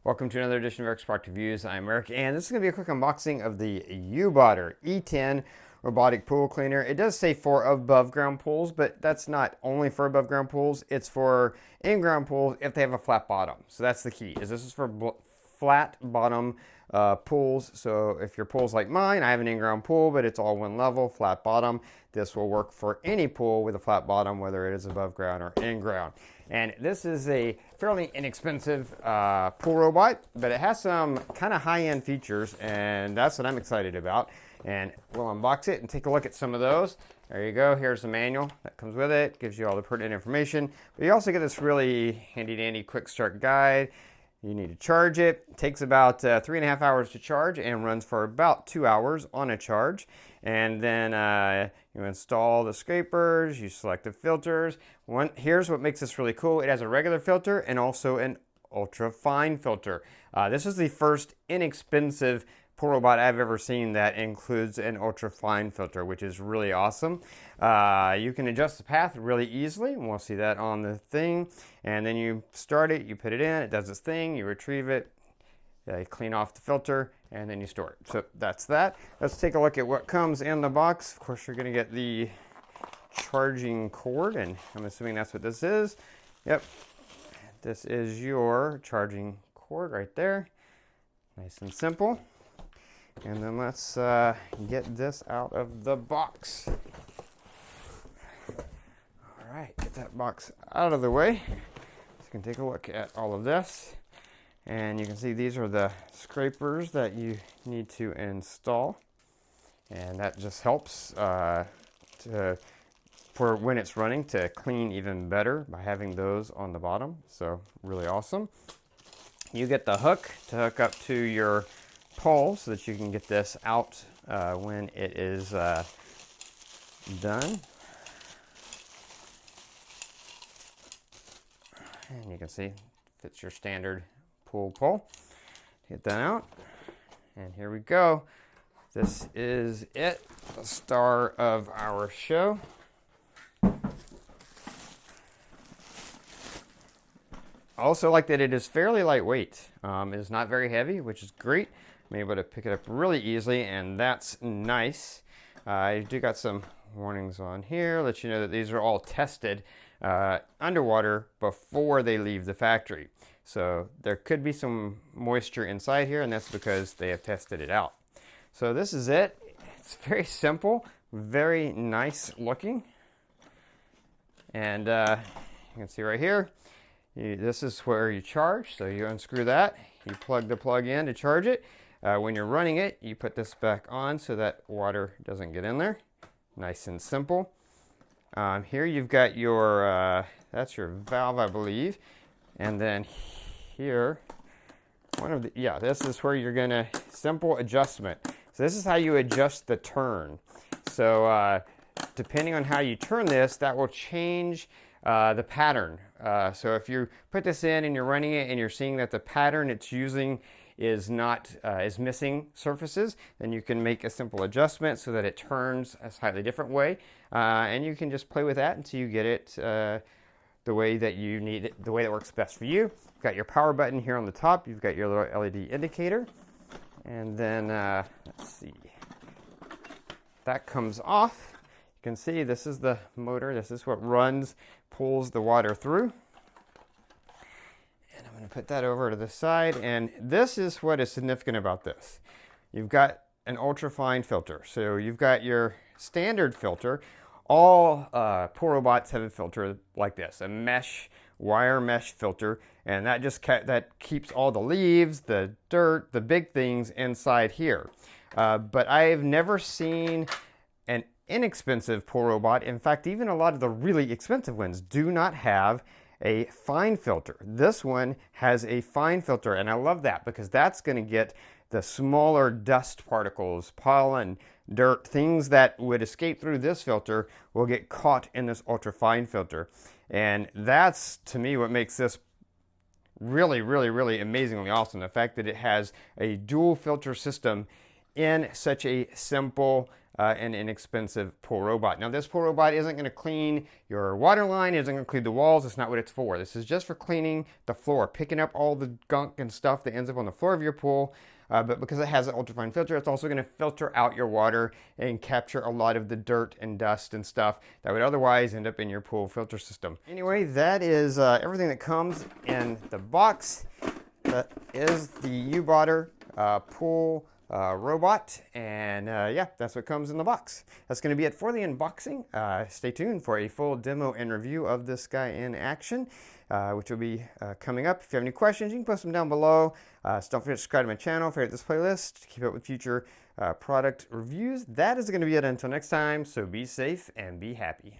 Welcome to another edition of Eric's Product Reviews. I'm Eric, and this is going to be a quick unboxing of the UBoter E10 robotic pool cleaner. It does say for above ground pools, but that's not only for above ground pools. It's for in-ground pools if they have a flat bottom. So that's the key, is this is for flat bottom pools. So if your pool's like mine, I have an in-ground pool, but it's all one level, flat bottom. This will work for any pool with a flat bottom, whether it is above ground or in ground. And this is a fairly inexpensive pool robot, but it has some kind of high-end features, and that's what I'm excited about. And we'll unbox it and take a look at some of those. There you go. Here's the manual that comes with it. Gives you all the pertinent information. But you also get this really handy-dandy quick start guide. You need to charge it. It takes about 3.5 hours to charge and runs for about 2 hours on a charge. And then you install the scrapers, you select the filters. Here's what makes this really cool. It has a regular filter and also an UltraFine filter. This is the first inexpensive pool robot I've ever seen that includes an UltraFine filter, which is really awesome. You can adjust the path really easily, and we'll see that on the thing. And then you start it, you put it in, it does its thing, you retrieve it, you clean off the filter, and then you store it. So that's that. Let's take a look at what comes in the box. Of course, you're going to get the charging cord, and I'm assuming that's what this is. Yep, this is your charging cord right there. Nice and simple. And then let's get this out of the box. All right, get that box out of the way. So you can take a look at all of this. And you can see these are the scrapers that you need to install. And that just helps for when it's running to clean even better by having those on the bottom. So really awesome. You get the hook to hook up to your pole so that you can get this out when it is done. And you can see fits your standard pool pole. Get that out, and here we go. This is it, the star of our show. I also like that it is fairly lightweight. It is not very heavy, which is great. I'm able to pick it up really easily, and that's nice. I do got some warnings on here, let you know that these are all tested underwater before they leave the factory. So there could be some moisture inside here, and that's because they have tested it out. So this is it. It's very simple, very nice looking. And you can see right here, this is where you charge. So you unscrew that, you plug the plug in to charge it. When you're running it, you put this back on so that water doesn't get in there. Nice and simple. Here you've got your, that's your valve, I believe. And then here, this is where you're gonna, simple adjustment. So this is how you adjust the turn. So depending on how you turn this, that will change the pattern. So if you put this in and you're running it and you're seeing that the pattern it's using is missing surfaces, then you can make a simple adjustment so that it turns a slightly different way. And you can just play with that until you get it the way that you need it, the way that works best for you. You've got your power button here on the top. You've got your little LED indicator. And then, let's see, that comes off. You can see this is the motor. This is what pulls the water through. And I'm going to put that over to the side. And this is what is significant about this. You've got an UltraFine filter. So you've got your standard filter. All pool robots have a filter like this, a wire mesh filter, and that keeps all the leaves, the dirt, the big things inside here. But I've never seen an inexpensive pool robot. In fact, even a lot of the really expensive ones do not have a fine filter. This one has a fine filter, and I love that because that's going to get the smaller dust particles, pollen, dirt, things that would escape through this filter will get caught in this UltraFine filter. And that's, to me, what makes this really, really, really amazingly awesome. The fact that it has a dual filter system in such a simple an inexpensive pool robot. Now this pool robot isn't going to clean your water line, it isn't going to clean the walls, it's not what it's for. This is just for cleaning the floor, picking up all the gunk and stuff that ends up on the floor of your pool. But because it has an ultrafine filter, it's also going to filter out your water and capture a lot of the dirt and dust and stuff that would otherwise end up in your pool filter system. Anyway, that is everything that comes in the box. That is the UBoter pool robot, and yeah, that's what comes in the box. That's going to be it for the unboxing. Stay tuned for a full demo and review of this guy in action, which will be coming up. If you have any questions, you can post them down below. So don't forget to subscribe to my channel, favorite this playlist to keep up with future product reviews. That is going to be it until next time, so be safe and be happy.